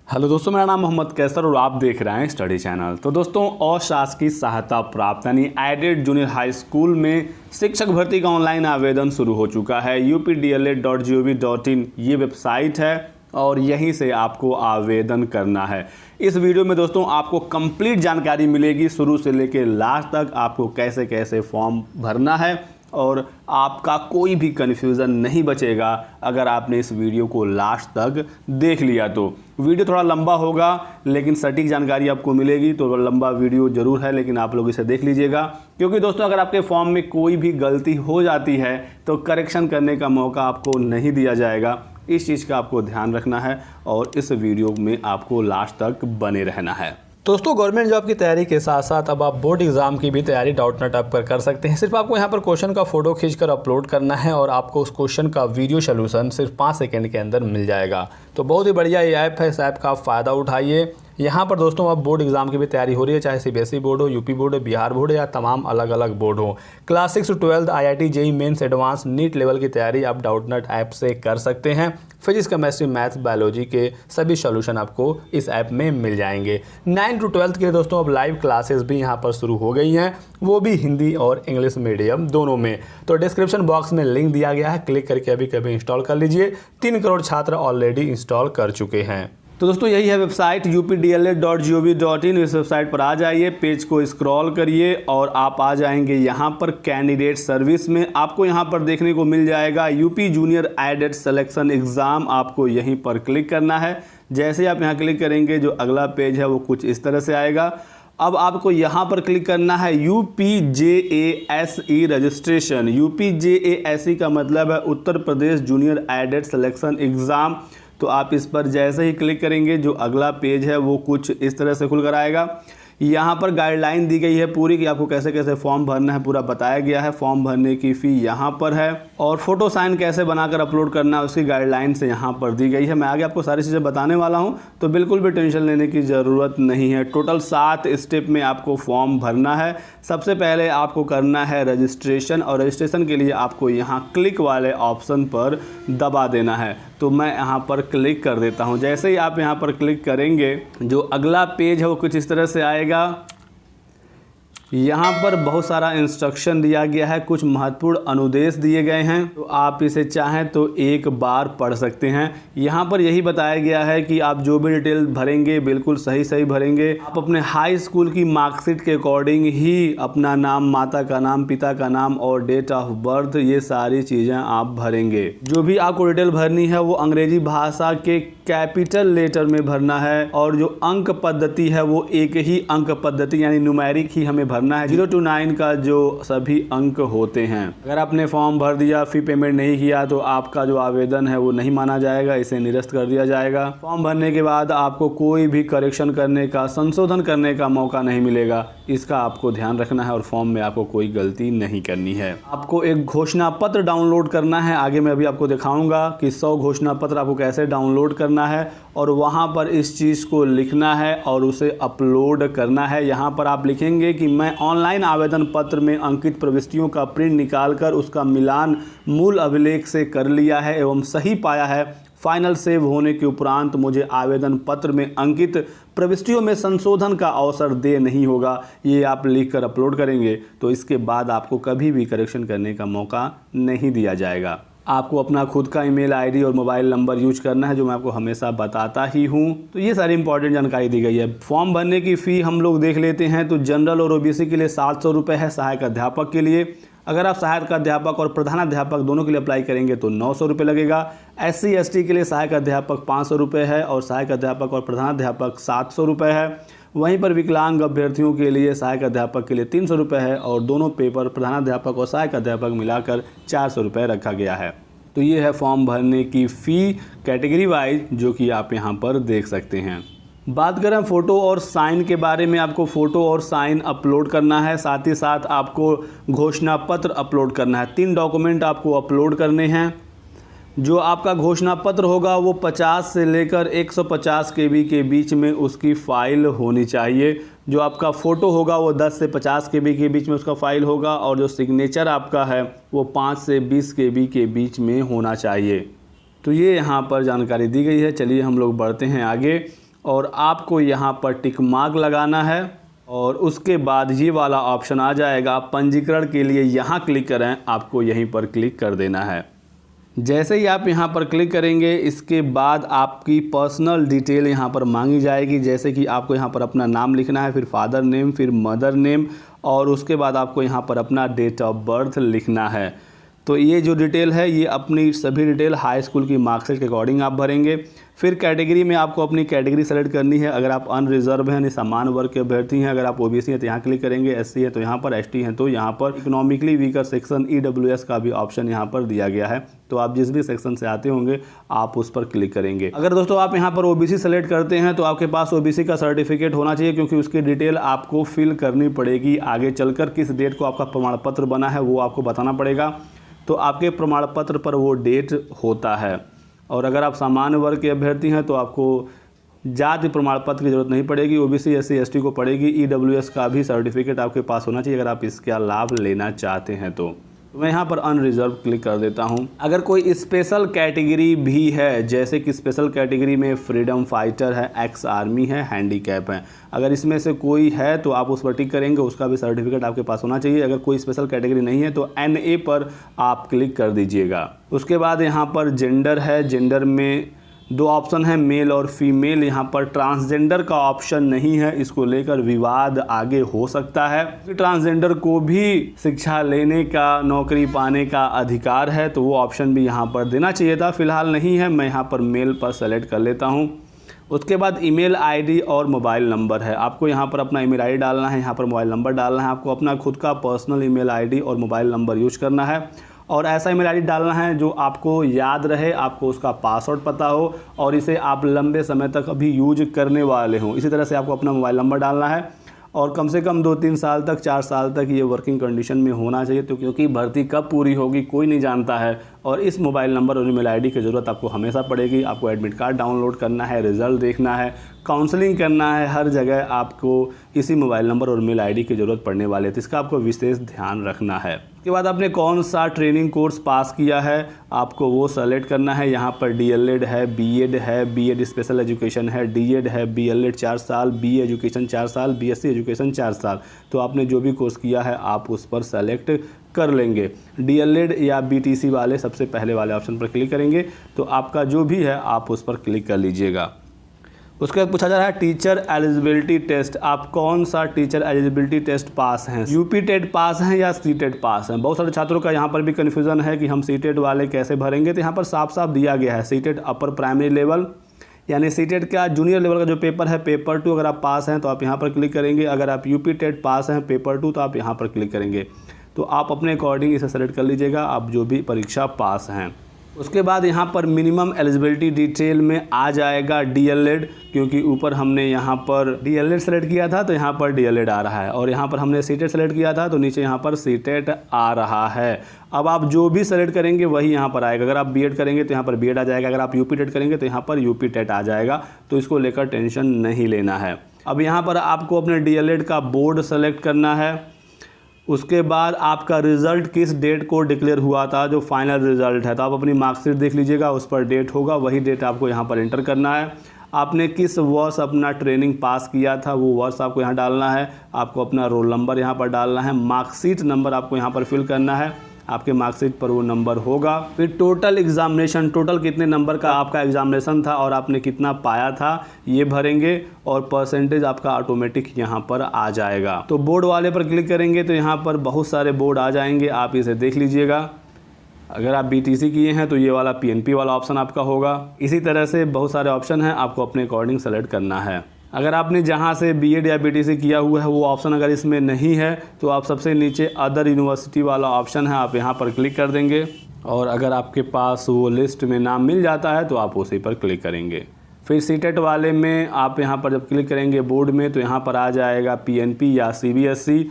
Hello दोस्तों, मेरा नाम मोहम्मद कैसर और आप देख रहे हैं स्टडी चैनल। तो दोस्तों, अशासकीय सहायता प्राप्त यानी एडेड जूनियर हाई स्कूल में शिक्षक भर्ती का ऑनलाइन आवेदन शुरू हो चुका है। updla.gov.in ये वेबसाइट है और यहीं से आपको आवेदन करना है। इस वीडियो में दोस्तों आपको कंप्लीट जानकारी मिलेगी, शुरू से लेकर लास्ट तक आपको कैसे कैसे फॉर्म भरना है और आपका कोई भी कन्फ्यूज़न नहीं बचेगा अगर आपने इस वीडियो को लास्ट तक देख लिया। तो वीडियो थोड़ा लंबा होगा लेकिन सटीक जानकारी आपको मिलेगी। तो लंबा वीडियो ज़रूर है लेकिन आप लोग इसे देख लीजिएगा, क्योंकि दोस्तों अगर आपके फॉर्म में कोई भी गलती हो जाती है तो करेक्शन करने का मौका आपको नहीं दिया जाएगा। इस चीज़ का आपको ध्यान रखना है और इस वीडियो में आपको लास्ट तक बने रहना है। दोस्तों, गवर्नमेंट जॉब की तैयारी के साथ साथ अब आप बोर्ड एग्जाम की भी तैयारी डाउटनेट ऐप पर कर सकते हैं। सिर्फ आपको यहाँ पर क्वेश्चन का फोटो खींचकर अपलोड करना है और आपको उस क्वेश्चन का वीडियो सोल्यूशन सिर्फ 5 सेकंड के अंदर मिल जाएगा। तो बहुत ही बढ़िया ये ऐप है, इस ऐप का आप फ़ायदा उठाइए। यहाँ पर दोस्तों अब बोर्ड एग्जाम की भी तैयारी हो रही है, चाहे सीबीएसई बोर्ड हो, यूपी बोर्ड हो, बिहार बोर्ड या तमाम अलग अलग बोर्ड हो। Class 6 to 12 IIT JEE mains advance NEET level की तैयारी आप डाउटनेट ऐप से कर सकते हैं। फिजिक्स केमिस्ट्री मैथ्स बायोलॉजी के सभी सॉल्यूशन आपको इस ऐप में मिल जाएंगे। 9 to 12 के लिए दोस्तों अब लाइव क्लासेस भी यहाँ पर शुरू हो गई हैं, वो भी हिंदी और इंग्लिश मीडियम दोनों में। तो डिस्क्रिप्शन बॉक्स में लिंक दिया गया है, क्लिक करके अभी कभी इंस्टॉल कर लीजिए। 3 करोड़ छात्र ऑलरेडी इंस्टॉल कर चुके हैं। तो दोस्तों यही है वेबसाइट updla.gov.in। इस वेबसाइट पर आ जाइए, पेज को स्क्रॉल करिए और आप आ जाएंगे यहाँ पर कैंडिडेट सर्विस में। आपको यहाँ पर देखने को मिल जाएगा UP junior added selection exam. आपको यहीं पर क्लिक करना है। जैसे ही आप यहाँ क्लिक करेंगे जो अगला पेज है वो कुछ इस तरह से आएगा। अब आपको यहाँ पर क्लिक करना है UPJASE रजिस्ट्रेशन। UPJASE का मतलब है Uttar Pradesh junior added selection exam. तो आप इस पर जैसे ही क्लिक करेंगे जो अगला पेज है वो कुछ इस तरह से खुल कर आएगा। यहाँ पर गाइडलाइन दी गई है पूरी कि आपको कैसे कैसे फॉर्म भरना है, पूरा बताया गया है। फॉर्म भरने की फ़ी यहाँ पर है और फोटो साइन कैसे बनाकर अपलोड करना है उसकी गाइडलाइन से यहाँ पर दी गई है। मैं आगे आपको सारी चीज़ें बताने वाला हूँ, तो बिल्कुल भी टेंशन लेने की ज़रूरत नहीं है। टोटल 7 स्टेप में आपको फॉर्म भरना है। सबसे पहले आपको करना है रजिस्ट्रेशन और रजिस्ट्रेशन के लिए आपको यहाँ क्लिक वाले ऑप्शन पर दबा देना है। तो मैं यहाँ पर क्लिक कर देता हूँ। जैसे ही आप यहाँ पर क्लिक करेंगे जो अगला पेज है वो कुछ इस तरह से आएगा। यहाँ पर बहुत सारा इंस्ट्रक्शन दिया गया है, कुछ महत्वपूर्ण अनुदेश दिए गए हैं, तो आप इसे चाहें तो एक बार पढ़ सकते हैं। यहाँ पर यही बताया गया है कि आप जो भी डिटेल भरेंगे बिल्कुल सही भरेंगे। आप अपने हाई स्कूल की मार्कशीट के अकॉर्डिंग ही अपना नाम, माता का नाम, पिता का नाम और डेट ऑफ बर्थ, ये सारी चीज़ें आप भरेंगे। जो भी आपको डिटेल भरनी है वो अंग्रेजी भाषा के कैपिटल लेटर में भरना है और जो अंक पद्धति है वो एक ही अंक पद्धति यानी न्यूमेरिक ही हमें भरना है। 0 to 9 का जो सभी अंक होते हैं। अगर आपने फॉर्म भर दिया, फी पेमेंट नहीं किया तो आपका जो आवेदन है वो नहीं माना जाएगा, इसे निरस्त कर दिया जाएगा। फॉर्म भरने के बाद आपको कोई भी करेक्शन करने का, संशोधन करने का मौका नहीं मिलेगा। इसका आपको ध्यान रखना है और फॉर्म में आपको कोई गलती नहीं करनी है। आपको एक घोषणा पत्र डाउनलोड करना है। आगे मैं अभी आपको दिखाऊंगा कि 100 घोषणा पत्र आपको कैसे डाउनलोड करना है और वहां पर इस चीज़ को लिखना है और उसे अपलोड करना है। यहां पर आप लिखेंगे कि मैं ऑनलाइन आवेदन पत्र में अंकित प्रविष्टियों का प्रिंट निकालकर उसका मिलान मूल अभिलेख से कर लिया है एवं सही पाया है। फाइनल सेव होने के उपरांत मुझे आवेदन पत्र में अंकित प्रविष्टियों में संशोधन का अवसर दे नहीं होगा। ये आप लिखकर अपलोड करेंगे तो इसके बाद आपको कभी भी करेक्शन करने का मौका नहीं दिया जाएगा। आपको अपना खुद का ईमेल आईडी और मोबाइल नंबर यूज करना है, जो मैं आपको हमेशा बताता ही हूँ। तो ये सारी इंपॉर्टेंट जानकारी दी गई है। फॉर्म भरने की फ़ी हम लोग देख लेते हैं। तो जनरल और ओबीसी के लिए 700 रुपये है, सहायक अध्यापक के लिए। अगर आप सहायक अध्यापक और प्रधानाध्यापक दोनों के लिए अप्लाई करेंगे तो 900 रुपये लगेगा। SC ST के लिए सहायक अध्यापक 500 रुपये है और सहायक अध्यापक और प्रधानाध्यापक 700 रुपये है। वहीं पर विकलांग अभ्यर्थियों के लिए सहायक अध्यापक के लिए 300 रुपये है और दोनों पेपर प्रधानाध्यापक और सहायक अध्यापक मिलाकर 400 रुपये रखा गया है। तो ये है फॉर्म भरने की फ़ी कैटेगरी वाइज, जो कि आप यहाँ पर देख सकते हैं। बात करें फ़ोटो और साइन के बारे में, आपको फ़ोटो और साइन अपलोड करना है। साथ ही साथ आपको घोषणा पत्र अपलोड करना है। 3 डॉक्यूमेंट आपको अपलोड करने हैं। जो आपका घोषणा पत्र होगा वो 50 से लेकर 150 KB के बीच में उसकी फ़ाइल होनी चाहिए। जो आपका फ़ोटो होगा वो 10 से 50 KB के बीच में उसका फ़ाइल होगा और जो सिग्नेचर आपका है वो 5 से 20 KB के बीच में होना चाहिए। तो ये यहाँ पर जानकारी दी गई है। चलिए हम लोग बढ़ते हैं आगे। और आपको यहाँ पर टिक मार्क लगाना है और उसके बाद ये वाला ऑप्शन आ जाएगा पंजीकरण के लिए, यहाँ क्लिक करें, आपको यहीं पर क्लिक कर देना है। जैसे ही आप यहाँ पर क्लिक करेंगे इसके बाद आपकी पर्सनल डिटेल यहाँ पर मांगी जाएगी, जैसे कि आपको यहाँ पर अपना नाम लिखना है, फिर फादर नेम, फिर मदर नेम और उसके बाद आपको यहाँ पर अपना डेट ऑफ बर्थ लिखना है। तो ये जो डिटेल है ये अपनी सभी डिटेल हाई स्कूल की मार्कशीट के अकॉर्डिंग आप भरेंगे। फिर कैटेगरी में आपको अपनी कैटेगरी सेलेक्ट करनी है। अगर आप अनरिजर्व हैं, समान वर्ग के अभ्यर्थी हैं, अगर आप ओबीसी हैं तो यहाँ क्लिक करेंगे, एससी है तो यहाँ पर, एसटी हैं तो यहाँ पर, इकोनॉमिकली वीकर सेक्शन ईडब्ल्यूएस का भी ऑप्शन यहाँ पर दिया गया है। तो आप जिस भी सेक्शन से आते होंगे आप उस पर क्लिक करेंगे। अगर दोस्तों आप यहाँ पर ओबीसी सेलेक्ट करते हैं तो आपके पास ओबीसी का सर्टिफिकेट होना चाहिए, क्योंकि उसकी डिटेल आपको फिल करनी पड़ेगी। आगे चलकर किस डेट को आपका प्रमाण पत्र बना है वो आपको बताना पड़ेगा, तो आपके प्रमाण पत्र पर वो डेट होता है। और अगर आप सामान्य वर्ग के अभ्यर्थी हैं तो आपको जाति प्रमाण पत्र की ज़रूरत नहीं पड़ेगी, ओबीसी एससी एसटी को पड़ेगी। ईडब्ल्यूएस का भी सर्टिफिकेट आपके पास होना चाहिए अगर आप इसका लाभ लेना चाहते हैं तो। मैं यहाँ पर अनरिजर्व क्लिक कर देता हूँ। अगर कोई स्पेशल कैटेगरी भी है, जैसे कि स्पेशल कैटेगरी में फ्रीडम फाइटर है, एक्स आर्मी है, हैंडीकैप है, अगर इसमें से कोई है तो आप उस पर टिक करेंगे, उसका भी सर्टिफिकेट आपके पास होना चाहिए। अगर कोई स्पेशल कैटेगरी नहीं है तो NA पर आप क्लिक कर दीजिएगा। उसके बाद यहाँ पर जेंडर है, जेंडर में 2 ऑप्शन है, मेल और फीमेल। यहाँ पर ट्रांसजेंडर का ऑप्शन नहीं है, इसको लेकर विवाद आगे हो सकता है। ट्रांसजेंडर को भी शिक्षा लेने का, नौकरी पाने का अधिकार है, तो वो ऑप्शन भी यहाँ पर देना चाहिए था, फिलहाल नहीं है। मैं यहाँ पर मेल पर सेलेक्ट कर लेता हूँ। उसके बाद ईमेल आईडी और मोबाइल नंबर है, आपको यहाँ पर अपना ईमेल आईडी डालना है, यहाँ पर मोबाइल नंबर डालना है। आपको अपना खुद का पर्सनल ईमेल आईडी और मोबाइल नंबर यूज करना है और ऐसा ईमेल आईडी डालना है जो आपको याद रहे, आपको उसका पासवर्ड पता हो और इसे आप लंबे समय तक अभी यूज करने वाले हों। इसी तरह से आपको अपना मोबाइल नंबर डालना है और कम से कम 2-3 साल तक, 4 साल तक ये वर्किंग कंडीशन में होना चाहिए। तो क्योंकि भर्ती कब पूरी होगी कोई नहीं जानता है और इस मोबाइल नंबर और ईमेल आईडी की ज़रूरत आपको हमेशा पड़ेगी। आपको एडमिट कार्ड डाउनलोड करना है, रिजल्ट देखना है, काउंसलिंग करना है, हर जगह आपको इसी मोबाइल नंबर और ईमेल आईडी की ज़रूरत पड़ने वाली है, तो इसका आपको विशेष ध्यान रखना है। उसके बाद आपने कौन सा ट्रेनिंग कोर्स पास किया है आपको वो सेलेक्ट करना है। यहाँ पर DLED है, BEd है, BEd स्पेशल एजुकेशन है, DEd है, BLED 4 साल, BE एजुकेशन 4 साल, BSc एजुकेशन 4 साल। तो आपने जो भी कोर्स किया है आप उस पर सेलेक्ट कर लेंगे। DLED या BTC वाले सबसे पहले वाले ऑप्शन पर क्लिक करेंगे, तो आपका जो भी है आप उस पर क्लिक कर लीजिएगा। उसके बाद पूछा जा रहा है टीचर एलिजिबिलिटी टेस्ट, आप कौन सा टीचर एलिजिबिलिटी टेस्ट पास हैं, यूपी टेट पास हैं या सीटेट पास हैं। बहुत सारे छात्रों का यहाँ पर भी कन्फ्यूज़न है कि हम सीटेट वाले कैसे भरेंगे, तो यहाँ पर साफ साफ दिया गया है सीटेट अपर प्राइमरी लेवल, यानी सीटेट का जूनियर लेवल का जो पेपर है पेपर 2 अगर आप पास हैं तो आप यहाँ पर क्लिक करेंगे। अगर आप यूपी टेट पास हैं पेपर 2 तो आप यहाँ पर क्लिक करेंगे। तो आप अपने अकॉर्डिंग इसे सेलेक्ट कर लीजिएगा, आप जो भी परीक्षा पास हैं। उसके बाद यहाँ पर मिनिमम एलिजिबिलिटी डिटेल में आ जाएगा DLED, क्योंकि ऊपर हमने यहाँ पर DLED सेलेक्ट किया था तो यहाँ पर DLED आ रहा है और यहाँ पर हमने सीटेट सेलेक्ट किया था तो नीचे यहाँ पर सीटेट आ रहा है। अब आप जो भी सेलेक्ट करेंगे वही यहाँ पर आएगा। अगर आप BEd करेंगे तो यहाँ पर BEd आ जाएगा, अगर आप यूपी टेट करेंगे तो यहाँ पर यूपी टेट आ जाएगा। तो इसको लेकर टेंशन नहीं लेना है। अब यहाँ पर आपको अपने DLED का बोर्ड सेलेक्ट करना है। उसके बाद आपका रिज़ल्ट किस डेट को डिक्लेयर हुआ था, जो फाइनल रिज़ल्ट है, तो आप अपनी मार्कशीट देख लीजिएगा, उस पर डेट होगा, वही डेट आपको यहाँ पर एंटर करना है। आपने किस वर्ष अपना ट्रेनिंग पास किया था वो वर्ष आपको यहाँ डालना है। आपको अपना रोल नंबर यहाँ पर डालना है, मार्कशीट नंबर आपको यहाँ पर फिल करना है, आपके मार्कशीट पर वो नंबर होगा। फिर टोटल एग्जामिनेशन, टोटल कितने नंबर का आपका एग्जामिनेशन था और आपने कितना पाया था ये भरेंगे और परसेंटेज आपका ऑटोमेटिक यहाँ पर आ जाएगा। तो बोर्ड वाले पर क्लिक करेंगे तो यहाँ पर बहुत सारे बोर्ड आ जाएंगे, आप इसे देख लीजिएगा। अगर आप BTC किए हैं तो ये वाला PNP वाला ऑप्शन आपका होगा। इसी तरह से बहुत सारे ऑप्शन हैं, आपको अपने अकॉर्डिंग सेलेक्ट करना है। अगर आपने जहाँ से BEd या BTC किया हुआ है वो ऑप्शन अगर इसमें नहीं है तो आप सबसे नीचे अदर यूनिवर्सिटी वाला ऑप्शन है, आप यहाँ पर क्लिक कर देंगे और अगर आपके पास वो लिस्ट में नाम मिल जाता है तो आप उसी पर क्लिक करेंगे। फिर सीटेट वाले में आप यहाँ पर जब क्लिक करेंगे बोर्ड में तो यहाँ पर आ जाएगा PNP या CBSE।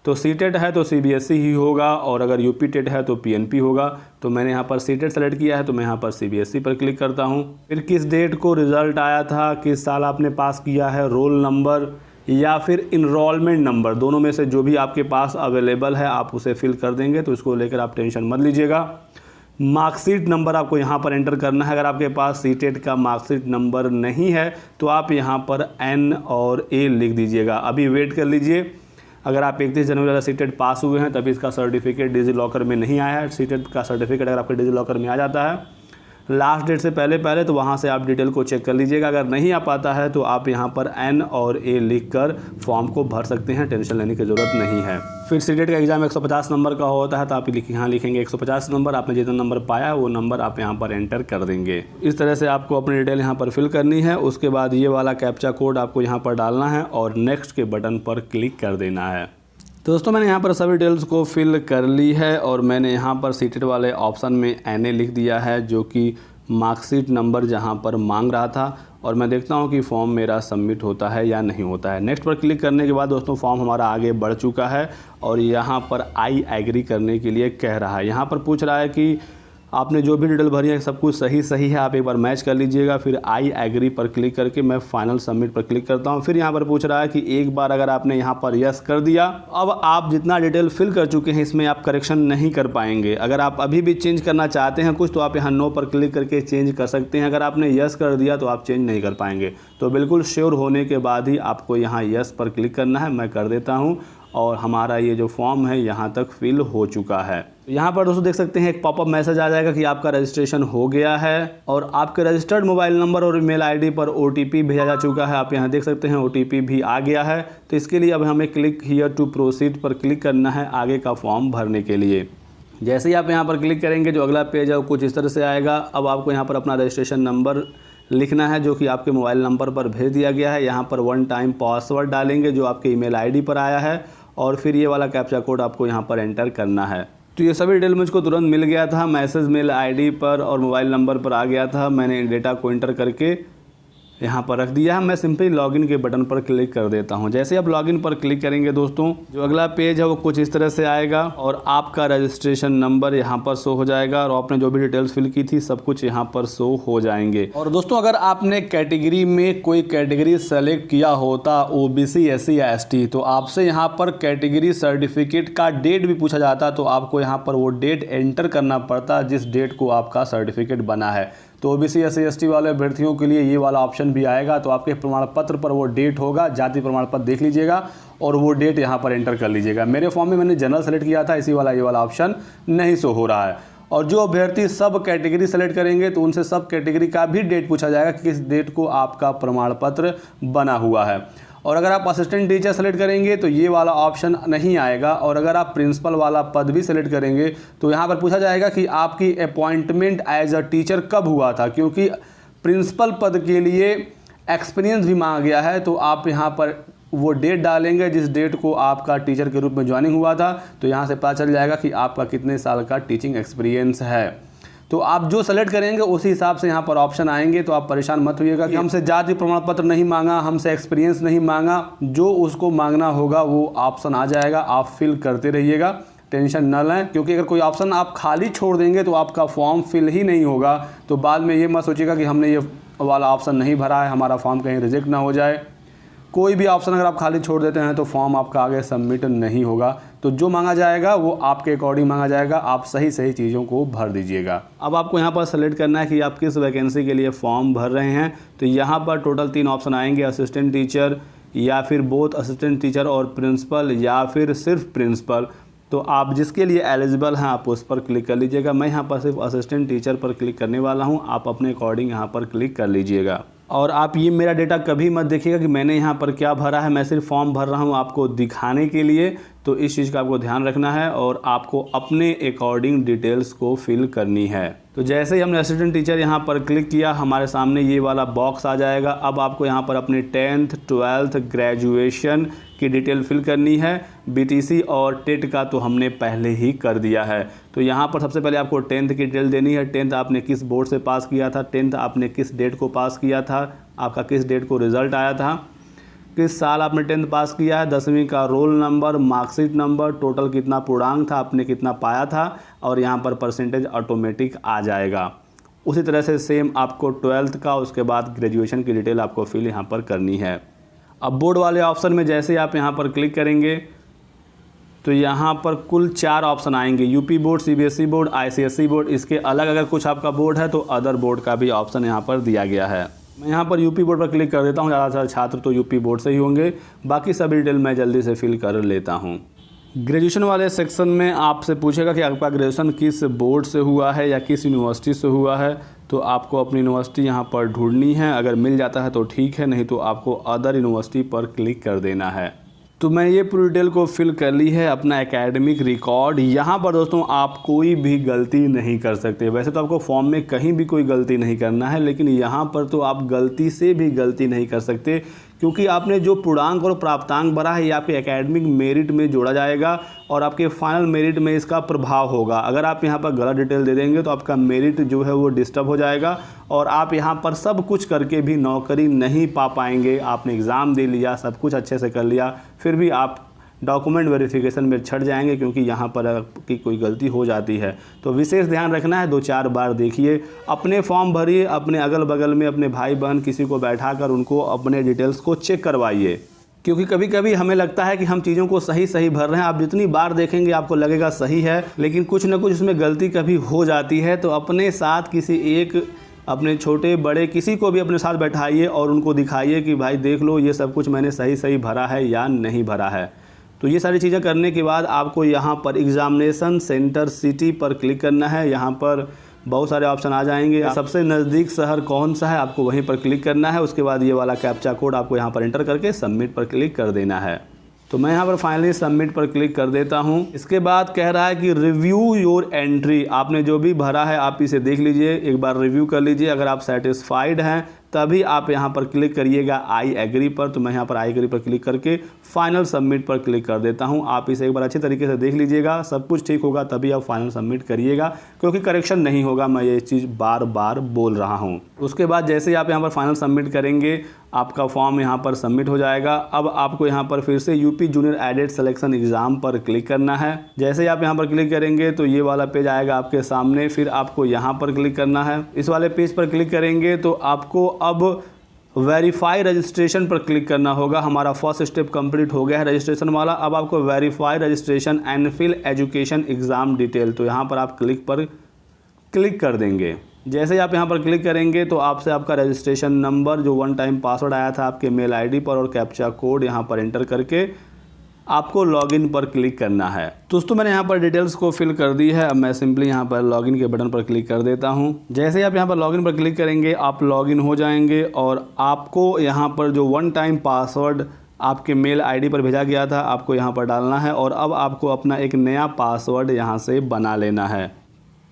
तो सीटेट है तो CBSE ही होगा और अगर यूपी टेट है तो PNP होगा। तो मैंने यहाँ पर सीटेट सेलेक्ट किया है तो मैं यहाँ पर CBSE पर क्लिक करता हूँ। फिर किस डेट को रिज़ल्ट आया था, किस साल आपने पास किया है, रोल नंबर या फिर इनरोलमेंट नंबर, दोनों में से जो भी आपके पास अवेलेबल है आप उसे फिल कर देंगे। तो इसको लेकर आप टेंशन मत लीजिएगा। मार्कशीट नंबर आपको यहाँ पर एंटर करना है। अगर आपके पास सीटेट का मार्कशीट नंबर नहीं है तो आप यहाँ पर N और A लिख दीजिएगा। अभी वेट कर लीजिए। अगर आप 31 जनवरी वाला सीटेट पास हुए हैं तभी इसका सर्टिफिकेट डिजी लॉकर में नहीं आया है। सीटेट का सर्टिफिकेट अगर आपके डिजी लॉकर में आ जाता है लास्ट डेट से पहले तो वहाँ से आप डिटेल को चेक कर लीजिएगा। अगर नहीं आ पाता है तो आप यहाँ पर N और A लिखकर फॉर्म को भर सकते हैं, टेंशन लेने की ज़रूरत नहीं है। फिर सीटेट का एग्ज़ाम 150 नंबर का होता है तो आप यहाँ लिखेंगे 150 नंबर। आपने जितना नंबर पाया है वो नंबर आप यहाँ पर एंटर कर देंगे। इस तरह से आपको अपनी डिटेल यहाँ पर फिल करनी है। उसके बाद ये वाला कैप्चा कोड आपको यहाँ पर डालना है और नेक्स्ट के बटन पर क्लिक कर देना है। तो दोस्तों मैंने यहाँ पर सभी डिटेल्स को फिल कर ली है और मैंने यहाँ पर सीटेट वाले ऑप्शन में NA लिख दिया है जो कि मार्कशीट नंबर जहाँ पर मांग रहा था। और मैं देखता हूँ कि फॉर्म मेरा सबमिट होता है या नहीं होता है। नेक्स्ट पर क्लिक करने के बाद दोस्तों फॉर्म हमारा आगे बढ़ चुका है और यहाँ पर आई एग्री करने के लिए कह रहा है। यहाँ पर पूछ रहा है कि आपने जो भी डिटेल भरी है सब कुछ सही है, आप एक बार मैच कर लीजिएगा। फिर आई एग्री पर क्लिक करके मैं फाइनल सबमिट पर क्लिक करता हूं। फिर यहां पर पूछ रहा है कि एक बार अगर आपने यहां पर यस कर दिया, अब आप जितना डिटेल फिल कर चुके हैं इसमें आप करेक्शन नहीं कर पाएंगे। अगर आप अभी भी चेंज करना चाहते हैं कुछ तो आप यहां नो पर क्लिक करके चेंज कर सकते हैं। अगर आपने यस कर दिया तो आप चेंज नहीं कर पाएंगे। तो बिल्कुल श्योर होने के बाद ही आपको यहाँ यस पर क्लिक करना है। मैं कर देता हूँ और हमारा ये जो फॉर्म है यहाँ तक फिल हो चुका है। यहाँ पर दोस्तों देख सकते हैं एक पॉपअप मैसेज आ जाएगा कि आपका रजिस्ट्रेशन हो गया है और आपके रजिस्टर्ड मोबाइल नंबर और ईमेल आईडी पर OTP भेजा जा चुका है। आप यहाँ देख सकते हैं OTP भी आ गया है। तो इसके लिए अब हमें क्लिक हियर टू प्रोसीड पर क्लिक करना है आगे का फॉर्म भरने के लिए। जैसे ही आप यहाँ पर क्लिक करेंगे जो अगला पेज है वो कुछ इस तरह से आएगा। अब आपको यहाँ पर अपना रजिस्ट्रेशन नंबर लिखना है जो कि आपके मोबाइल नंबर पर भेज दिया गया है। यहाँ पर 1 टाइम पासवर्ड डालेंगे जो आपके ईमेल आईडी पर आया है और फिर ये वाला कैप्चा कोड आपको यहाँ पर एंटर करना है। तो ये सभी डिटेल मुझको तुरंत मिल गया था। मैसेज मेल आईडी पर और मोबाइल नंबर पर आ गया था। मैंने डेटा को एंटर करके यहाँ पर रख दिया है। मैं सिंपली लॉगिन के बटन पर क्लिक कर देता हूँ। जैसे आप लॉगिन पर क्लिक करेंगे दोस्तों जो अगला पेज है वो कुछ इस तरह से आएगा और आपका रजिस्ट्रेशन नंबर यहाँ पर शो हो जाएगा और आपने जो भी डिटेल्स फिल की थी सब कुछ यहाँ पर शो हो जाएंगे। और दोस्तों अगर आपने कैटेगरी में कोई कैटेगरी सेलेक्ट किया होता OBC SC या ST तो आपसे यहाँ पर कैटेगरी सर्टिफिकेट का डेट भी पूछा जाता तो आपको यहाँ पर वो डेट एंटर करना पड़ता जिस डेट को आपका सर्टिफिकेट बना है। तो OBC SC ST वाले अभ्यर्थियों के लिए ये वाला ऑप्शन भी आएगा। तो आपके प्रमाण पत्र पर वो डेट होगा, जाति प्रमाण पत्र देख लीजिएगा और वो डेट यहाँ पर एंटर कर लीजिएगा। मेरे फॉर्म में मैंने जनरल सेलेक्ट किया था, इसी वाला ये वाला ऑप्शन नहीं शो हो रहा है। और जो अभ्यर्थी सब कैटेगरी सेलेक्ट करेंगे तो उनसे सब कैटेगरी का भी डेट पूछा जाएगा कि किस डेट को आपका प्रमाण पत्र बना हुआ है। और अगर आप असिस्टेंट टीचर सेलेक्ट करेंगे तो ये वाला ऑप्शन नहीं आएगा। और अगर आप प्रिंसिपल वाला पद भी सेलेक्ट करेंगे तो यहाँ पर पूछा जाएगा कि आपकी अपॉइंटमेंट एज अ टीचर कब हुआ था, क्योंकि प्रिंसिपल पद के लिए एक्सपीरियंस भी मांगा गया है। तो आप यहाँ पर वो डेट डालेंगे जिस डेट को आपका टीचर के रूप में ज्वाइनिंग हुआ था। तो यहाँ से पता चल जाएगा कि आपका कितने साल का टीचिंग एक्सपीरियंस है। तो आप जो सेलेक्ट करेंगे उसी हिसाब से यहाँ पर ऑप्शन आएंगे। तो आप परेशान मत होइएगा कि हमसे जाति प्रमाण पत्र नहीं मांगा, हमसे एक्सपीरियंस नहीं मांगा। जो उसको मांगना होगा वो ऑप्शन आ जाएगा, आप फिल करते रहिएगा, टेंशन न लें। क्योंकि अगर कोई ऑप्शन आप खाली छोड़ देंगे तो आपका फॉर्म फिल ही नहीं होगा। तो बाद में ये मत सोचिएगा कि हमने ये वाला ऑप्शन नहीं भरा है, हमारा फॉर्म कहीं रिजेक्ट ना हो जाए। कोई भी ऑप्शन अगर आप खाली छोड़ देते हैं तो फॉर्म आपका आगे सबमिट नहीं होगा। तो जो मांगा जाएगा वो आपके अकॉर्डिंग मांगा जाएगा, आप सही चीज़ों को भर दीजिएगा। अब आपको यहाँ पर सेलेक्ट करना है कि आप किस वैकेंसी के लिए फॉर्म भर रहे हैं। तो यहाँ पर टोटल 3 ऑप्शन आएंगे, असिस्टेंट टीचर या फिर बोथ असिस्टेंट टीचर और प्रिंसिपल या फिर सिर्फ प्रिंसिपल। तो आप जिसके लिए एलिजिबल हैं आप उस पर क्लिक कर लीजिएगा। मैं यहाँ पर सिर्फ असिस्टेंट टीचर पर क्लिक करने वाला हूँ, आप अपने अकॉर्डिंग यहाँ पर क्लिक कर लीजिएगा। और आप ये मेरा डेटा कभी मत देखिएगा कि मैंने यहाँ पर क्या भरा है, मैं सिर्फ फॉर्म भर रहा हूँ आपको दिखाने के लिए। तो इस चीज़ का आपको ध्यान रखना है और आपको अपने अकॉर्डिंग डिटेल्स को फिल करनी है। तो जैसे ही हमने असिस्टेंट टीचर यहाँ पर क्लिक किया हमारे सामने ये वाला बॉक्स आ जाएगा। अब आपको यहाँ पर अपनी 10th 12th ग्रेजुएशन की डिटेल फिल करनी है। BTC और टेट का तो हमने पहले ही कर दिया है। तो यहाँ पर सबसे पहले आपको 10th की डिटेल देनी है। 10th आपने किस बोर्ड से पास किया था, 10th आपने किस डेट को पास किया था, आपका किस डेट को रिज़ल्ट आया था, किस साल आपने 10th पास किया है, 10वीं का roll number, marksheet number, total कितना पूर्णांक था, आपने कितना पाया था और यहाँ पर परसेंटेज ऑटोमेटिक आ जाएगा। उसी तरह से सेम आपको 12th का, उसके बाद ग्रेजुएशन की डिटेल आपको फिल यहाँ पर करनी है। अब बोर्ड वाले ऑप्शन में जैसे आप यहाँ पर क्लिक करेंगे तो यहाँ पर कुल 4 ऑप्शन आएंगे, UP board, CBSE board, ICSE board. इसके अलग अगर कुछ आपका बोर्ड है तो अदर बोर्ड का भी ऑप्शन यहाँ पर दिया गया है। मैं यहाँ पर यूपी बोर्ड पर क्लिक कर देता हूँ, ज़्यादातर छात्र तो यूपी बोर्ड से ही होंगे, बाकी सभी डिटेल मैं जल्दी से फिल कर लेता हूँ। ग्रेजुएशन वाले सेक्शन में आपसे पूछेगा कि आपका ग्रेजुएशन किस बोर्ड से हुआ है या किस यूनिवर्सिटी से हुआ है, तो आपको अपनी यूनिवर्सिटी यहाँ पर ढूंढनी है। अगर मिल जाता है तो ठीक है, नहीं तो आपको अदर यूनिवर्सिटी पर क्लिक कर देना है। तो मैं ये पूरी डिटेल को फिल कर ली है, अपना एकेडमिक रिकॉर्ड। यहाँ पर दोस्तों आप कोई भी गलती नहीं कर सकते। वैसे तो आपको फॉर्म में कहीं भी कोई गलती नहीं करना है, लेकिन यहाँ पर तो आप गलती से भी गलती नहीं कर सकते, क्योंकि आपने जो पूर्णांक और प्राप्तांक भरा है ये आपके एकेडमिक मेरिट में जोड़ा जाएगा और आपके फाइनल मेरिट में इसका प्रभाव होगा। अगर आप यहाँ पर गलत डिटेल दे देंगे तो आपका मेरिट जो है वो डिस्टर्ब हो जाएगा और आप यहाँ पर सब कुछ करके भी नौकरी नहीं पा पाएंगे। आपने एग्ज़ाम दे लिया, सब कुछ अच्छे से कर लिया, फिर भी आप डॉक्यूमेंट वेरिफिकेशन में छट जाएंगे, क्योंकि यहाँ पर आपकी कोई गलती हो जाती है। तो विशेष ध्यान रखना है, 2-4 बार देखिए, अपने फॉर्म भरिए, अपने अगल बगल में अपने भाई बहन किसी को बैठाकर उनको अपने डिटेल्स को चेक करवाइए, क्योंकि कभी कभी हमें लगता है कि हम चीज़ों को सही भर रहे हैं। आप जितनी बार देखेंगे आपको लगेगा सही है, लेकिन कुछ ना कुछ उसमें गलती कभी हो जाती है। तो अपने साथ किसी एक, अपने छोटे बड़े किसी को भी अपने साथ बैठाइए और उनको दिखाइए कि भाई देख लो ये सब कुछ मैंने सही भरा है या नहीं भरा है। तो ये सारी चीज़ें करने के बाद आपको यहाँ पर एग्ज़ामिनेशन सेंटर सिटी पर क्लिक करना है। यहाँ पर बहुत सारे ऑप्शन आ जाएंगे। सबसे नज़दीक शहर कौन सा है आपको वहीं पर क्लिक करना है। उसके बाद ये वाला कैप्चा कोड आपको यहाँ पर एंटर करके सबमिट पर क्लिक कर देना है। तो मैं यहाँ पर फाइनली सबमिट पर क्लिक कर देता हूँ। इसके बाद कह रहा है कि रिव्यू योर एंट्री। आपने जो भी भरा है आप इसे देख लीजिए, एक बार रिव्यू कर लीजिए। अगर आप सेटिस्फाइड हैं तभी आप यहाँ पर क्लिक करिएगा आई एग्री पर। तो मैं यहाँ पर आई एग्री पर क्लिक करके फाइनल सबमिट पर क्लिक कर देता हूँ। आप इसे एक बार अच्छी तरीके से देख लीजिएगा, सब कुछ ठीक होगा तभी आप फाइनल सबमिट करिएगा, क्योंकि करेक्शन नहीं होगा। मैं ये चीज़ बार बार बोल रहा हूँ। उसके बाद जैसे ही आप यहाँ पर फाइनल सबमिट करेंगे आपका फॉर्म यहाँ पर सबमिट हो जाएगा। अब आपको यहाँ पर फिर से UP junior added selection exam पर क्लिक करना है। जैसे ही आप यहाँ पर क्लिक करेंगे तो ये वाला पेज आएगा आपके सामने, फिर आपको यहाँ पर क्लिक करना है। इस वाले पेज पर क्लिक करेंगे तो आपको अब वेरीफाई रजिस्ट्रेशन पर क्लिक करना होगा। हमारा फर्स्ट स्टेप कंप्लीट हो गया है रजिस्ट्रेशन वाला। अब आपको verify registration and fill education exam detail, तो यहाँ पर आप क्लिक कर देंगे। जैसे ही आप यहाँ पर क्लिक करेंगे तो आपसे आपका रजिस्ट्रेशन नंबर, जो 1 टाइम पासवर्ड आया था आपके मेल आईडी पर, और कैप्चा कोड यहाँ पर एंटर करके आपको लॉगिन पर क्लिक करना है। दोस्तों मैंने यहाँ पर डिटेल्स को फिल कर दी है। अब मैं सिंपली यहाँ पर लॉगिन के बटन पर क्लिक कर देता हूँ। जैसे ही आप यहाँ पर लॉगिन पर क्लिक करेंगे आप लॉगिन हो जाएंगे और आपको यहाँ पर जो 1 टाइम पासवर्ड आपके मेल आईडी पर भेजा गया था आपको यहाँ पर डालना है, और अब आपको अपना एक नया पासवर्ड यहाँ से बना लेना है।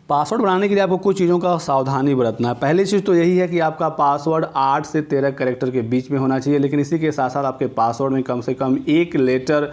पासवर्ड बनाने के लिए आपको कुछ चीज़ों का सावधानी बरतना है। पहली चीज़ तो यही है कि आपका पासवर्ड 8 से 13 कैरेक्टर के बीच में होना चाहिए, लेकिन इसी के साथ साथ आपके पासवर्ड में कम से कम 1 लेटर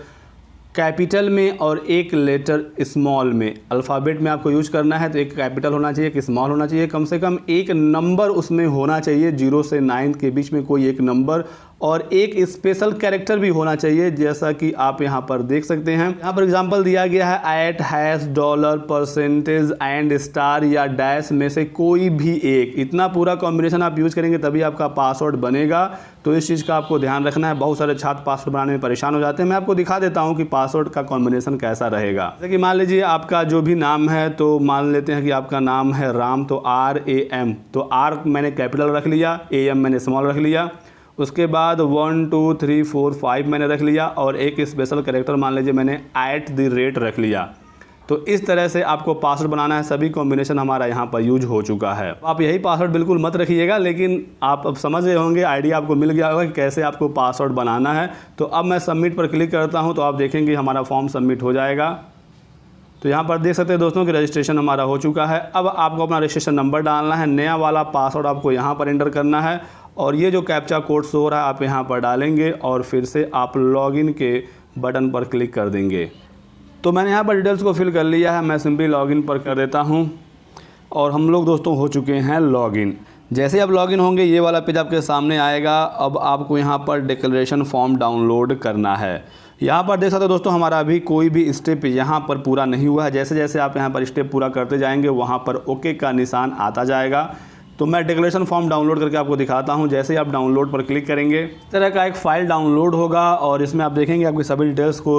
कैपिटल में और 1 लेटर स्मॉल में, अल्फ़ाबेट में आपको यूज करना है। तो एक कैपिटल होना चाहिए, एक स्मॉल होना चाहिए, कम से कम 1 नंबर उसमें होना चाहिए, 0 से 9 के बीच में कोई एक नंबर, और एक स्पेशल कैरेक्टर भी होना चाहिए, जैसा कि आप यहाँ पर देख सकते हैं। यहाँ पर एग्जांपल दिया गया है @ $, परसेंटेज एंड स्टार या डैश में से कोई भी एक। इतना पूरा कॉम्बिनेशन आप यूज़ करेंगे तभी आपका पासवर्ड बनेगा। तो इस चीज़ का आपको ध्यान रखना है। बहुत सारे छात्र पासवर्ड बनाने में परेशान हो जाते हैं। मैं आपको दिखा देता हूँ कि पासवर्ड का कॉम्बिनेशन कैसा रहेगा। जैसे कि मान लीजिए आपका जो भी नाम है, तो मान लेते हैं कि आपका नाम है राम, तो RAM, तो R मैंने कैपिटल रख लिया, AM मैंने स्मॉल रख लिया। उसके बाद 1 2 3 4 5 मैंने रख लिया, और एक स्पेशल कैरेक्टर मान लीजिए मैंने @ रख लिया। तो इस तरह से आपको पासवर्ड बनाना है। सभी कॉम्बिनेशन हमारा यहाँ पर यूज हो चुका है। आप यही पासवर्ड बिल्कुल मत रखिएगा, लेकिन आप अब समझ रहे होंगे, आइडिया आपको मिल गया होगा कि कैसे आपको पासवर्ड बनाना है। तो अब मैं सबमिट पर क्लिक करता हूँ तो आप देखेंगे हमारा फॉर्म सबमिट हो जाएगा। तो यहाँ पर देख सकते हैं दोस्तों कि रजिस्ट्रेशन हमारा हो चुका है। अब आपको अपना रजिस्ट्रेशन नंबर डालना है, नया वाला पासवर्ड आपको यहाँ पर एंटर करना है, और ये जो कैप्चा कोड शो हो रहा है आप यहाँ पर डालेंगे, और फिर से आप लॉगिन के बटन पर क्लिक कर देंगे। तो मैंने यहाँ पर डिटेल्स को फिल कर लिया है। मैं सिंपली लॉगिन पर कर देता हूँ, और हम लोग दोस्तों हो चुके हैं लॉगिन। जैसे आप लॉगिन होंगे ये वाला पेज आपके सामने आएगा। अब आपको यहाँ पर डिक्लेरेशन फॉर्म डाउनलोड करना है। यहाँ पर देख सकते हो दोस्तों हमारा अभी कोई भी स्टेप यहाँ पर पूरा नहीं हुआ है। जैसे जैसे आप यहाँ पर स्टेप पूरा करते जाएंगे वहाँ पर ओके का निशान आता जाएगा। तो मैं डिक्लेरेशन फॉर्म डाउनलोड करके आपको दिखाता हूँ। जैसे ही आप डाउनलोड पर क्लिक करेंगे इस तरह का एक फ़ाइल डाउनलोड होगा, और इसमें आप देखेंगे आपकी सभी डिटेल्स को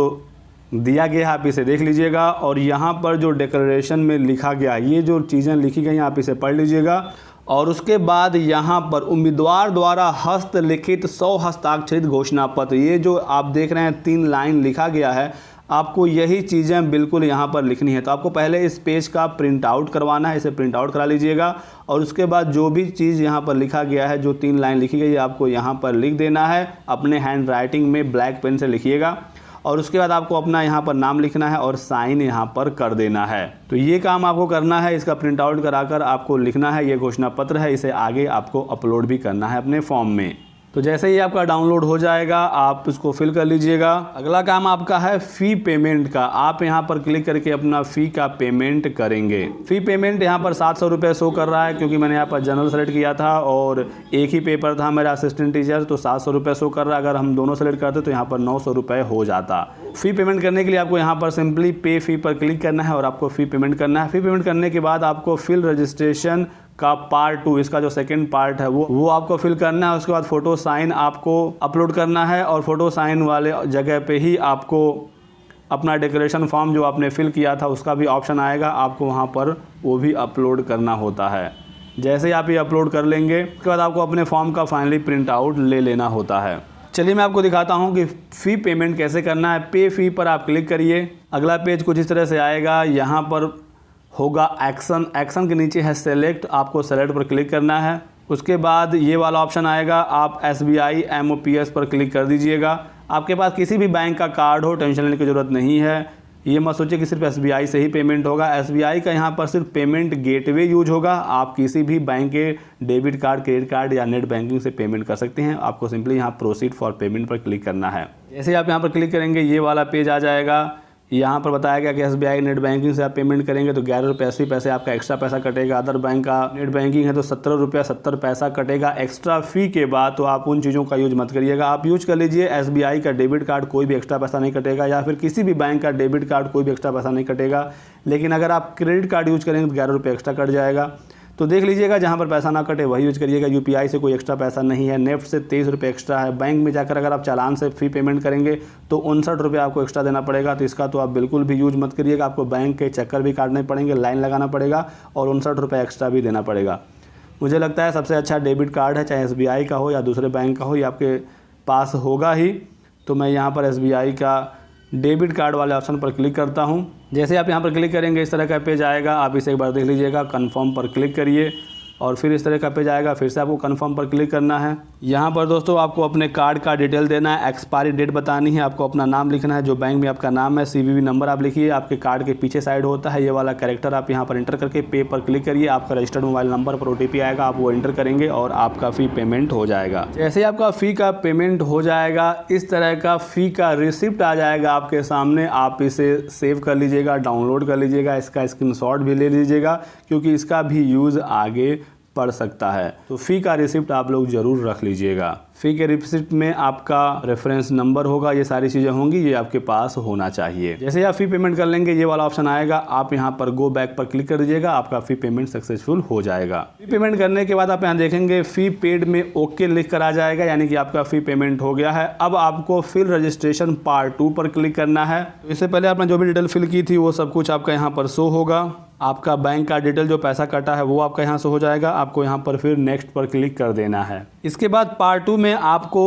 दिया गया है, आप इसे देख लीजिएगा। और यहाँ पर जो डिक्लेरेशन में लिखा गया, ये जो चीज़ें लिखी गई आप इसे पढ़ लीजिएगा। और उसके बाद यहाँ पर उम्मीदवार द्वारा हस्तलिखित 100 हस्ताक्षरित घोषणा पत्र, ये जो आप देख रहे हैं 3 लाइन लिखा गया है, आपको यही चीज़ें बिल्कुल यहाँ पर लिखनी है। तो आपको पहले इस पेज का प्रिंट आउट करवाना है, इसे प्रिंट आउट करा लीजिएगा। और उसके बाद जो भी चीज़ यहाँ पर लिखा गया है, जो 3 लाइन लिखी गई है, आपको यहाँ पर लिख देना है। अपने हैंड राइटिंग में ब्लैक पेन से लिखिएगा। और उसके बाद आपको अपना यहाँ पर नाम लिखना है और साइन यहाँ पर कर देना है। तो ये काम आपको करना है, इसका प्रिंट आउट कराकर आपको लिखना है। ये घोषणा पत्र है, इसे आगे आपको अपलोड भी करना है अपने फॉर्म में। तो जैसे ही आपका डाउनलोड हो जाएगा, आप इसको फिल कर लीजिएगा। अगला काम आपका है फ़ी पेमेंट का। आप यहाँ पर क्लिक करके अपना फ़ी का पेमेंट करेंगे। फ़ी पेमेंट यहाँ पर 700 रुपये शो कर रहा है, क्योंकि मैंने यहाँ पर जनरल सेलेक्ट किया था और एक ही पेपर था मेरा असिस्टेंट टीचर, तो 700 रुपये शो कर रहा है। अगर हम दोनों सेलेक्ट करते तो यहाँ पर 900 रुपये हो जाता। फ़ी पेमेंट करने के लिए आपको यहाँ पर सिंपली पे फ़ी पर क्लिक करना है और आपको फ़ी पेमेंट करना है। फ़ी पेमेंट करने के बाद आपको फिल रजिस्ट्रेशन का पार्ट 2, इसका जो सेकंड पार्ट है वो आपको फिल करना है। उसके बाद फ़ोटो साइन आपको अपलोड करना है और फ़ोटो साइन वाले जगह पे ही आपको अपना डिक्लेरेशन फॉर्म जो आपने फिल किया था उसका भी ऑप्शन आएगा, आपको वहाँ पर वो भी अपलोड करना होता है। जैसे ही आप ये अपलोड कर लेंगे, उसके बाद आपको अपने फॉर्म का फाइनली प्रिंट आउट ले लेना होता है। चलिए मैं आपको दिखाता हूँ कि फ़ी पेमेंट कैसे करना है। पे फ़ी पर आप क्लिक करिए। अगला पेज कुछ इस तरह से आएगा। यहाँ पर होगा एक्शन, एक्शन के नीचे है सेलेक्ट, आपको सेलेक्ट पर क्लिक करना है। उसके बाद ये वाला ऑप्शन आएगा, आप SBI MOPS पर क्लिक कर दीजिएगा। आपके पास किसी भी बैंक का कार्ड हो, टेंशन लेने की ज़रूरत नहीं है। ये मत सोचिए कि सिर्फ SBI से ही पेमेंट होगा। SBI का यहाँ पर सिर्फ पेमेंट गेटवे यूज होगा। आप किसी भी बैंक के डेबिट कार्ड, क्रेडिट कार्ड या नेट बैंकिंग से पेमेंट कर सकते हैं। आपको सिंपली यहाँ प्रोसीड फॉर पेमेंट पर क्लिक करना है। जैसे ही आप यहाँ पर क्लिक करेंगे, ये वाला पेज आ जाएगा। यहाँ पर बताया गया कि SBI नेट बैंकिंग से आप पेमेंट करेंगे तो 11 रुपये 80 पैसे आपका एक्स्ट्रा पैसा कटेगा। अदर बैंक का नेट बैंकिंग है तो 17 रुपये 70 पैसा कटेगा एक्स्ट्रा फ़ी के बाद। तो आप उन चीज़ों का यूज मत करिएगा, आप यूज कर लीजिए SBI का डेबिट कार्ड, कोई भी एक्स्ट्रा पैसा नहीं कटेगा, या फिर किसी भी बैंक का डेबिट कार्ड, कोई भी एक्स्ट्रा पैसा नहीं कटेगा। लेकिन अगर आप क्रेडिट कार्ड यूज करेंगे तो 11 रुपये एक्स्ट्रा कट जाएगा। तो देख लीजिएगा, जहाँ पर पैसा ना कटे वही यूज करिएगा। UPI से कोई एक्स्ट्रा पैसा नहीं है। नेफ्ट से 23 रुपये एक्स्ट्रा है। बैंक में जाकर अगर आप चालान से फ़ी पेमेंट करेंगे तो 59 रुपये आपको एक्स्ट्रा देना पड़ेगा। तो इसका तो आप बिल्कुल भी यूज मत करिएगा। आपको बैंक के चक्कर भी काटने पड़ेंगे, लाइन लगाना पड़ेगा और 59 रुपये एक्स्ट्रा भी देना पड़ेगा। मुझे लगता है सबसे अच्छा डेबिट कार्ड है, चाहे SBI का हो या दूसरे बैंक का हो, ये आपके पास होगा ही। तो मैं यहाँ पर SBI का डेबिट कार्ड वाले ऑप्शन पर क्लिक करता हूँ। जैसे आप यहाँ पर क्लिक करेंगे, इस तरह का पेज आएगा। आप इसे एक बार देख लीजिएगा। कन्फर्म पर क्लिक करिए और फिर इस तरह का पेज आएगा। फिर से आपको कन्फर्म पर क्लिक करना है। यहाँ पर दोस्तों आपको अपने कार्ड का डिटेल देना है, एक्सपायरी डेट बतानी है, आपको अपना नाम लिखना है, जो बैंक में आपका नाम है, CVV नंबर आप लिखिए। आपके कार्ड के पीछे साइड होता है ये वाला कैरेक्टर, आप यहाँ पर एंटर करके पे पर क्लिक करिए। आपका रजिस्टर्ड मोबाइल नंबर पर OTP आएगा, आप वो एंटर करेंगे और आपका फ़ी पेमेंट हो जाएगा। जैसे ही आपका फ़ी का पेमेंट हो जाएगा, इस तरह का फ़ी का रिसिप्ट आ जाएगा आपके सामने। आप इसे सेव कर लीजिएगा, डाउनलोड कर लीजिएगा, इसका स्क्रीनशॉट भी ले लीजिएगा, क्योंकि इसका भी यूज़ आगे पड़ सकता है। तो फ़ी का रिसिप्ट आप लोग ज़रूर रख लीजिएगा। फ़ी के रिसिप्ट में आपका रेफरेंस नंबर होगा, ये सारी चीज़ें होंगी, ये आपके पास होना चाहिए। जैसे ही आप फ़ी पेमेंट कर लेंगे, ये वाला ऑप्शन आएगा, आप यहाँ पर गो बैक पर क्लिक कर दीजिएगा। आपका फ़ी पेमेंट सक्सेसफुल हो जाएगा। फ़ी पेमेंट करने के बाद आप यहाँ देखेंगे फ़ी पेड में ओके लिख कर आ जाएगा, यानी कि आपका फ़ी पेमेंट हो गया है। अब आपको फिल रजिस्ट्रेशन पार्ट 2 पर क्लिक करना है। इससे पहले आपने जो भी डिटेल फिल की थी वो सब कुछ आपका यहाँ पर शो होगा। आपका बैंक का डिटेल जो पैसा कटा है वो आपका यहाँ से हो जाएगा। आपको यहाँ पर फिर नेक्स्ट पर क्लिक कर देना है। इसके बाद पार्ट 2 में आपको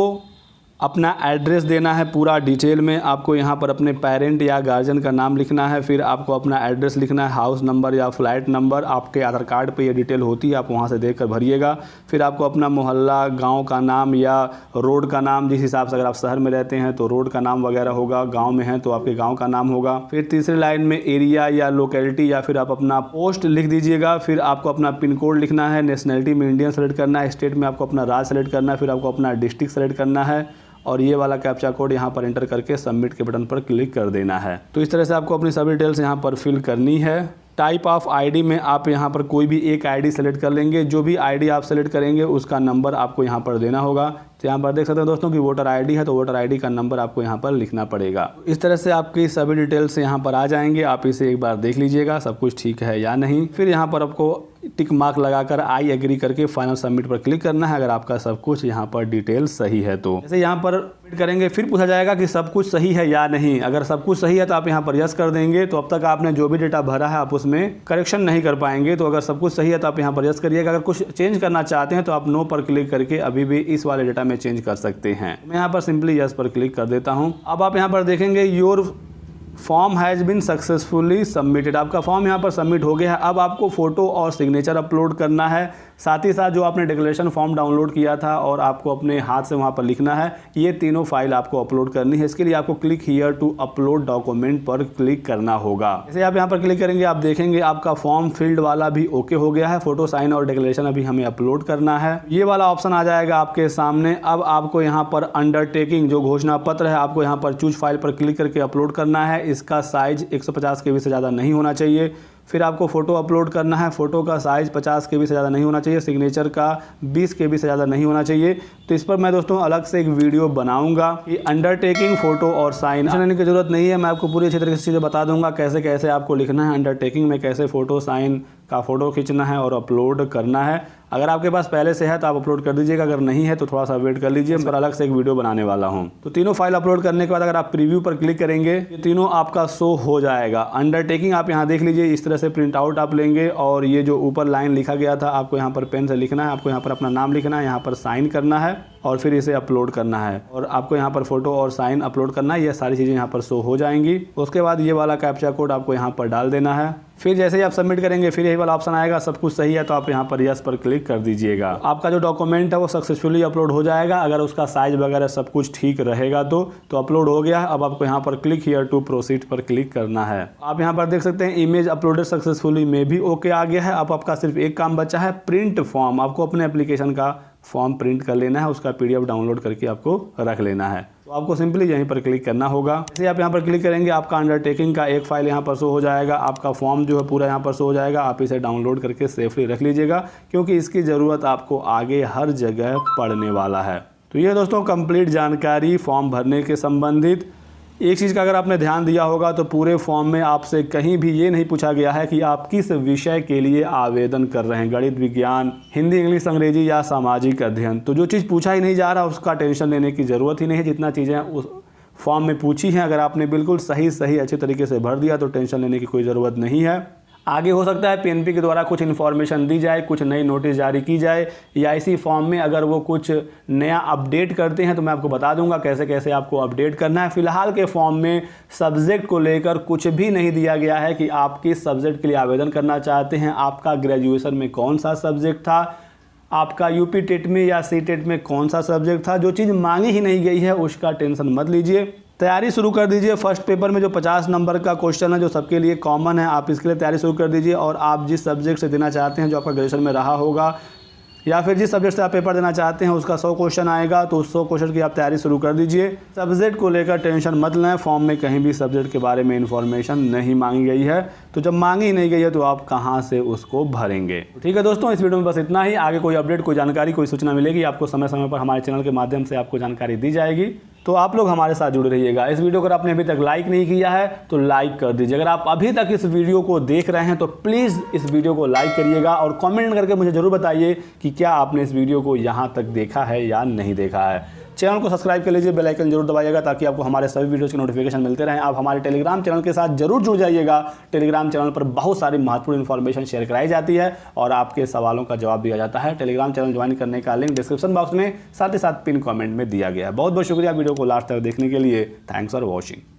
अपना एड्रेस देना है पूरा डिटेल में। आपको यहाँ पर अपने पेरेंट या गार्जियन का नाम लिखना है, फिर आपको अपना एड्रेस लिखना है, हाउस नंबर या फ्लैट नंबर। आपके आधार कार्ड पे ये डिटेल होती है, आप वहाँ से देखकर भरिएगा। फिर आपको अपना मोहल्ला, गांव का नाम या रोड का नाम, जिस हिसाब से अगर आप शहर में रहते हैं तो रोड का नाम वगैरह होगा, गाँव में हैं तो आपके गाँव का नाम होगा। फिर तीसरी लाइन में एरिया या लोकेलिटी या फिर आप अपना पोस्ट लिख दीजिएगा। फिर आपको अपना पिन कोड लिखना है, नेशनलिटी में इंडियन सेलेक्ट करना है, स्टेट में आपको अपना राज्य सेलेक्ट करना है, फिर आपको अपना डिस्ट्रिक्ट सेलेक्ट करना है और ये वाला कैप्चा कोड यहाँ पर एंटर करके सबमिट के बटन पर क्लिक कर देना है। तो इस तरह से आपको अपनी सभी डिटेल्स यहाँ पर फिल करनी है। टाइप ऑफ आईडी में आप यहाँ पर कोई भी एक आईडी सेलेक्ट कर लेंगे। जो भी आईडी आप सेलेक्ट करेंगे उसका नंबर आपको यहाँ पर देना होगा। तो यहाँ पर देख सकते हैं दोस्तों कि वोटर आईडी है तो वोटर आईडी का नंबर आपको यहाँ पर लिखना पड़ेगा। इस तरह से आपकी सभी डिटेल्स यहाँ पर आ जाएंगे। आप इसे एक बार देख लीजिएगा सब कुछ ठीक है या नहीं। फिर यहाँ पर आपको टिक मार्क लगाकर आई एग्री करके फाइनल सबमिट पर क्लिक करना है अगर आपका सब कुछ यहाँ पर डिटेल सही है तो। जैसे यहाँ पर सबमिट करेंगे फिर पूछा जाएगा कि सब कुछ सही है या नहीं। अगर सब कुछ सही है तो आप यहाँ पर यस कर देंगे, तो अब तक आपने जो भी डेटा भरा है आप उसमें करेक्शन नहीं कर पाएंगे। तो अगर सब कुछ सही है तो आप यहाँ पर यस करिएगा। अगर कुछ चेंज करना चाहते हैं तो आप नो पर क्लिक करके अभी भी इस वाले डेटा में चेंज कर सकते हैं। मैं यहाँ पर सिंपली यस पर क्लिक कर देता हूँ। अब आप यहाँ पर देखेंगे your form has been successfully submitted. आपका फॉर्म यहाँ पर सबमिट हो गया है। अब आपको फ़ोटो और सिग्नेचर अपलोड करना है, साथ ही साथ जो आपने डिक्लेरेशन फॉर्म डाउनलोड किया था और आपको अपने हाथ से वहाँ पर लिखना है, ये तीनों फाइल आपको अपलोड करनी है। इसके लिए आपको click here to upload document पर क्लिक करना होगा। जैसे आप यहाँ पर क्लिक करेंगे आप देखेंगे आपका फॉर्म फील्ड वाला भी ओके हो गया है। फोटो, साइन और डिक्लेरेशन अभी हमें अपलोड करना है। ये वाला ऑप्शन आ जाएगा आपके सामने। अब आपको यहाँ पर अंडरटेकिंग जो घोषणा पत्र है आपको यहाँ पर चूज फाइल पर क्लिक करके अपलोड करना है। इसका साइज 150 KB से ज़्यादा नहीं होना चाहिए। फिर आपको फ़ोटो अपलोड करना है। फ़ोटो का साइज़ 50 KB से ज़्यादा नहीं होना चाहिए। सिग्नेचर का 20 KB से ज़्यादा नहीं होना चाहिए। तो इस पर मैं दोस्तों अलग से एक वीडियो बनाऊंगा कि अंडरटेकिंग फ़ोटो और साइन लेने की ज़रूरत नहीं है। मैं आपको पूरी अच्छी तरीके से चीज़ें बता दूंगा कैसे कैसे आपको लिखना है अंडरटेकिंग में, कैसे फ़ोटो साइन का फ़ोटो खींचना है और अपलोड करना है। अगर आपके पास पहले से है तो आप अपलोड कर दीजिएगा, अगर नहीं है तो थोड़ा सा वेट कर लीजिए। इस पर अलग से एक वीडियो बनाने वाला हूं। तो तीनों फाइल अपलोड करने के बाद अगर आप प्रीव्यू पर क्लिक करेंगे ये तीनों आपका शो हो जाएगा। अंडरटेकिंग आप यहां देख लीजिए, इस तरह से प्रिंट आउट आप लेंगे और ये जो ऊपर लाइन लिखा गया था आपको यहाँ पर पेन से लिखना है। आपको यहाँ पर अपना नाम लिखना है, यहाँ पर साइन करना है और फिर इसे अपलोड करना है और आपको यहाँ पर फोटो और साइन अपलोड करना है। ये सारी चीज़ें यहाँ पर शो हो जाएंगी। उसके बाद ये वाला कैप्चा कोड आपको यहाँ पर डाल देना है। फिर जैसे ही आप सबमिट करेंगे फिर यही वाला ऑप्शन आएगा, सब कुछ सही है तो आप यहाँ पर यस पर क्लिक कर दीजिएगा। आपका जो डॉक्यूमेंट है वो सक्सेसफुली अपलोड हो जाएगा। अगर उसका साइज वगैरह सब कुछ ठीक रहेगा तो अपलोड हो गया है। अब आपको यहाँ पर क्लिक हियर टू प्रोसीड पर क्लिक करना है। आप यहाँ पर देख सकते हैं इमेज अपलोडेड सक्सेसफुली में भी ओके आ गया है। अब आपका सिर्फ एक काम बचा है, प्रिंट फॉर्म। आपको अपने एप्लीकेशन का फॉर्म प्रिंट कर लेना है, उसका PDF डाउनलोड करके आपको रख लेना है। तो आपको सिंपली यहीं पर क्लिक करना होगा। जैसे आप यहाँ पर क्लिक करेंगे आपका अंडरटेकिंग का एक फाइल यहाँ पर शो हो जाएगा। आपका फॉर्म जो है पूरा यहाँ पर शो हो जाएगा। आप इसे डाउनलोड करके सेफली रख लीजिएगा क्योंकि इसकी ज़रूरत आपको आगे हर जगह पड़ने वाला है। तो ये दोस्तों कंप्लीट जानकारी फॉर्म भरने के संबंधित। एक चीज़ का अगर आपने ध्यान दिया होगा तो पूरे फॉर्म में आपसे कहीं भी ये नहीं पूछा गया है कि आप किस विषय के लिए आवेदन कर रहे हैं, गणित, विज्ञान, हिंदी, इंग्लिश, अंग्रेजी या सामाजिक अध्ययन। तो जो चीज़ पूछा ही नहीं जा रहा उसका टेंशन लेने की ज़रूरत ही नहीं है। जितना चीज़ें उस फॉर्म में पूछी हैं अगर आपने बिल्कुल सही अच्छे तरीके से भर दिया तो टेंशन लेने की कोई ज़रूरत नहीं है। आगे हो सकता है PNP के द्वारा कुछ इन्फॉर्मेशन दी जाए, कुछ नई नोटिस जारी की जाए या इसी फॉर्म में अगर वो कुछ नया अपडेट करते हैं तो मैं आपको बता दूंगा कैसे कैसे आपको अपडेट करना है। फिलहाल के फॉर्म में सब्जेक्ट को लेकर कुछ भी नहीं दिया गया है कि आप किस सब्जेक्ट के लिए आवेदन करना चाहते हैं, आपका ग्रेजुएशन में कौन सा सब्जेक्ट था, आपका UP टेट में या CTET में कौन सा सब्जेक्ट था। जो चीज़ मांगी ही नहीं गई है उसका टेंशन मत लीजिए, तैयारी शुरू कर दीजिए। फर्स्ट पेपर में जो 50 नंबर का क्वेश्चन है जो सबके लिए कॉमन है, आप इसके लिए तैयारी शुरू कर दीजिए। और आप जिस सब्जेक्ट से देना चाहते हैं, जो आपका ग्रेजुएशन में रहा होगा या फिर जिस सब्जेक्ट से आप पेपर देना चाहते हैं उसका 100 क्वेश्चन आएगा तो उस 100 क्वेश्चन की आप तैयारी शुरू कर दीजिए। सब्जेक्ट को लेकर टेंशन मत लें, फॉर्म में कहीं भी सब्जेक्ट के बारे में इन्फॉर्मेशन नहीं मांगी गई है। तो जब मांगी नहीं गई है तो आप कहाँ से उसको भरेंगे। ठीक है दोस्तों, इस वीडियो में बस इतना ही। आगे कोई अपडेट, कोई जानकारी, कोई सूचना मिलेगी आपको समय समय पर हमारे चैनल के माध्यम से आपको जानकारी दी जाएगी। तो आप लोग हमारे साथ जुड़े रहिएगा। इस वीडियो को अगर आपने अभी तक लाइक नहीं किया है तो लाइक कर दीजिए। अगर आप अभी तक इस वीडियो को देख रहे हैं तो प्लीज़ इस वीडियो को लाइक करिएगा और कमेंट करके मुझे ज़रूर बताइए कि क्या आपने इस वीडियो को यहाँ तक देखा है या नहीं देखा है। चैनल को सब्सक्राइब कर लीजिए, बेल आइकन जरूर दबाइएगा ताकि आपको हमारे सभी वीडियोज़ के नोटिफिकेशन मिलते रहें। आप हमारे टेलीग्राम चैनल के साथ जरूर जुड़ जाइएगा। टेलीग्राम चैनल पर बहुत सारी महत्वपूर्ण इन्फॉर्मेशन शेयर कराई जाती है और आपके सवालों का जवाब दिया जाता है। टेलीग्राम चैनल ज्वाइन करने का लिंक डिस्क्रिप्शन बॉक्स में साथ ही साथ पिन कमेंट में दिया गया है। बहुत बहुत शुक्रिया वीडियो को लास्ट तक देखने के लिए। Thanks for watching.